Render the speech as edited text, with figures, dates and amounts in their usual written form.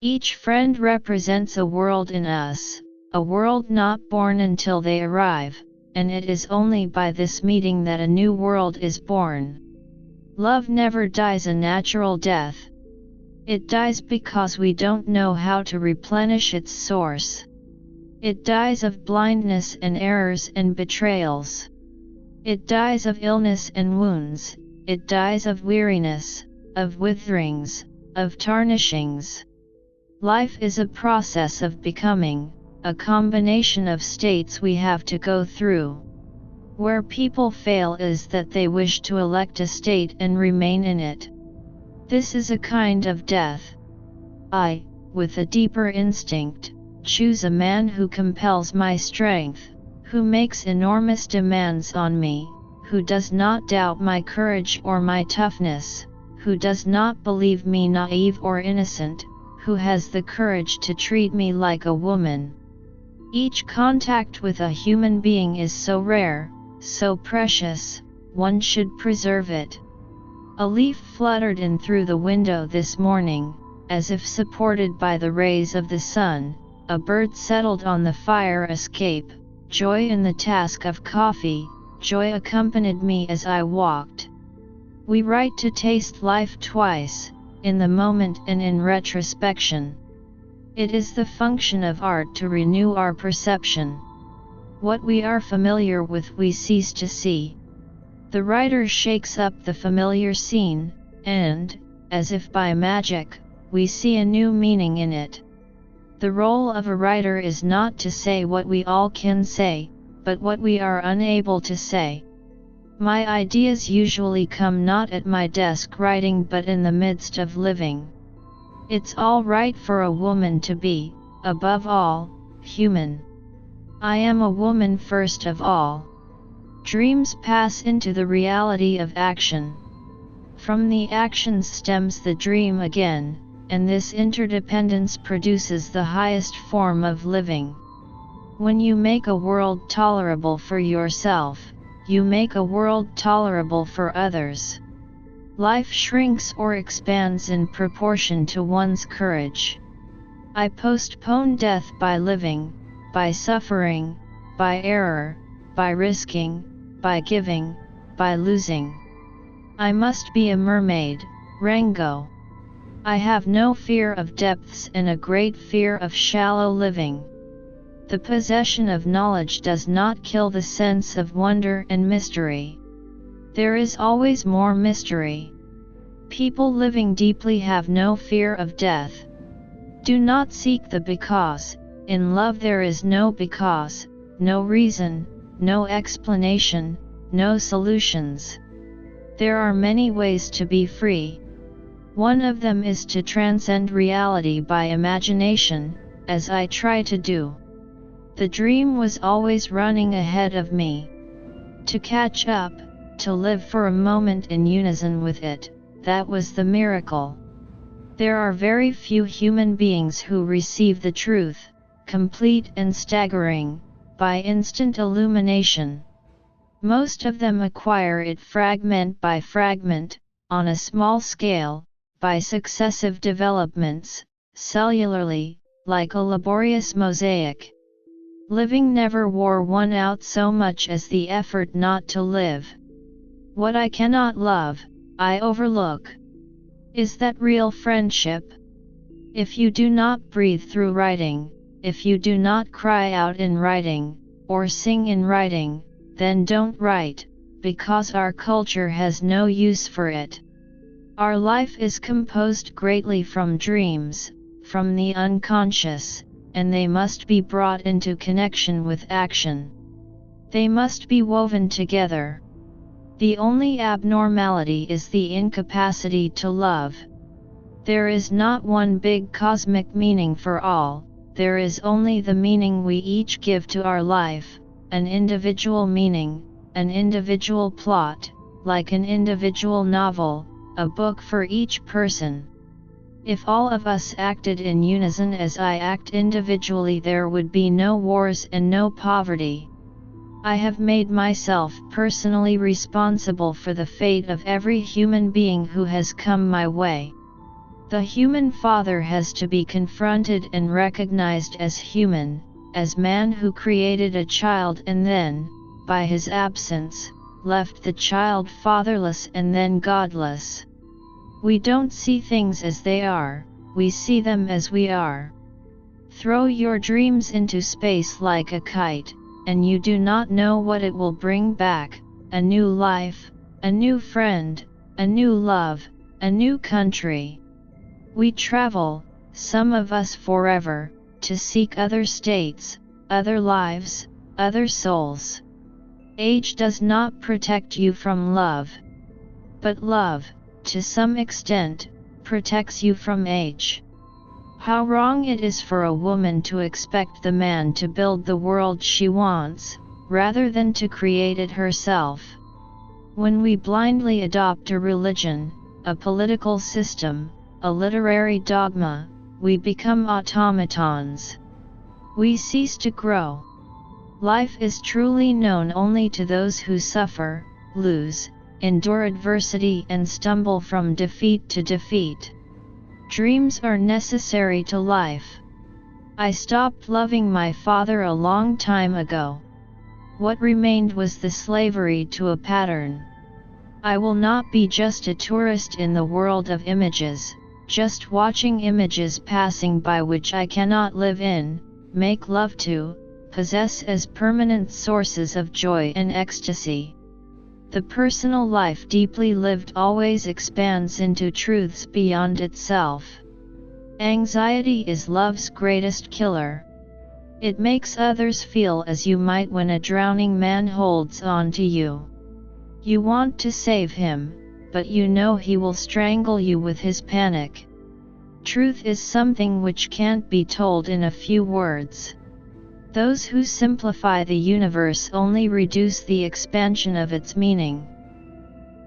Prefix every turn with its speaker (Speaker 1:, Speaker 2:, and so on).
Speaker 1: Each friend represents a world in us, a world not born until they arrive, and it is only by this meeting that a new world is born. Love never dies a natural death. It dies because we don't know how to replenish its source. It dies of blindness and errors and betrayals. It dies of illness and wounds. It dies of weariness, of witherings, of tarnishings. Life is a process of becoming, a combination of states we have to go through. Where people fail is that they wish to elect a state and remain in it. This is a kind of death. I, with a deeper instinct, choose a man who compels my strength, who makes enormous demands on me, who does not doubt my courage or my toughness, who does not believe me naive or innocent, who has the courage to treat me like a woman. Each contact with a human being is so rare, so precious, one should preserve it. A leaf fluttered in through the window this morning, as if supported by the rays of the sun. A bird settled on the fire escape. Joy in the task of coffee, joy accompanied me as I walked. We write to taste life twice, in the moment and in retrospection. It is the function of art to renew our perception. What we are familiar with we cease to see. The writer shakes up the familiar scene, and, as if by magic, we see a new meaning in it. The role of a writer is not to say what we all can say, but what we are unable to say. My ideas usually come not at my desk writing but in the midst of living. It's all right for a woman to be, above all, human. I am a woman first of all. Dreams pass into the reality of action. From the action stems the dream again, and this interdependence produces the highest form of living. When you make a world tolerable for yourself, you make a world tolerable for others. Life shrinks or expands in proportion to one's courage. I postpone death by living, by suffering, by error, by risking, by giving, by losing. I must be a mermaid, Rango. I have no fear of depths and a great fear of shallow living. The possession of knowledge does not kill the sense of wonder and mystery. There is always more mystery. People living deeply have no fear of death. Do not seek the because. In love there is no because, no reason, no explanation, no solutions. There are many ways to be free. One of them is to transcend reality by imagination, as I try to do. The dream was always running ahead of me. To catch up, to live for a moment in unison with it, that was the miracle. There are very few human beings who receive the truth, complete and staggering, by instant illumination. Most of them acquire it fragment by fragment, on a small scale, by successive developments, cellularly, like a laborious mosaic. Living never wore one out so much as the effort not to live. What I cannot love, I overlook. Is that real friendship? If you do not breathe through writing, if you do not cry out in writing, or sing in writing, then don't write, because our culture has no use for it. Our life is composed greatly from dreams, from the unconscious, and they must be brought into connection with action. They must be woven together. The only abnormality is the incapacity to love. There is not one big cosmic meaning for all, there is only the meaning we each give to our life, an individual meaning, an individual plot, like an individual novel, a book for each person. If all of us acted in unison as I act individually, there would be no wars and no poverty. I have made myself personally responsible for the fate of every human being who has come my way. The human father has to be confronted and recognized as human, as man who created a child and then, by his absence, left the child fatherless and then godless. We don't see things as they are, we see them as we are. Throw your dreams into space like a kite, and you do not know what it will bring back: a new life, a new friend, a new love, a new country. We travel, some of us forever, to seek other states, other lives, other souls. Age does not protect you from love. But love, to some extent, protects you from age. How wrong it is for a woman to expect the man to build the world she wants, rather than to create it herself. When we blindly adopt a religion, a political system, a literary dogma, we become automatons. We cease to grow. Life is truly known only to those who suffer, lose, endure adversity and stumble from defeat to defeat. Dreams are necessary to life. I stopped loving my father a long time ago. What remained was the slavery to a pattern. I will not be just a tourist in the world of images, just watching images passing by which I cannot live in, make love to, possess as permanent sources of joy and ecstasy. The personal life deeply lived always expands into truths beyond itself. Anxiety is love's greatest killer. It makes others feel as you might when a drowning man holds on to you. You want to save him, but you know he will strangle you with his panic. Truth is something which can't be told in a few words. Those who simplify the universe only reduce the expansion of its meaning.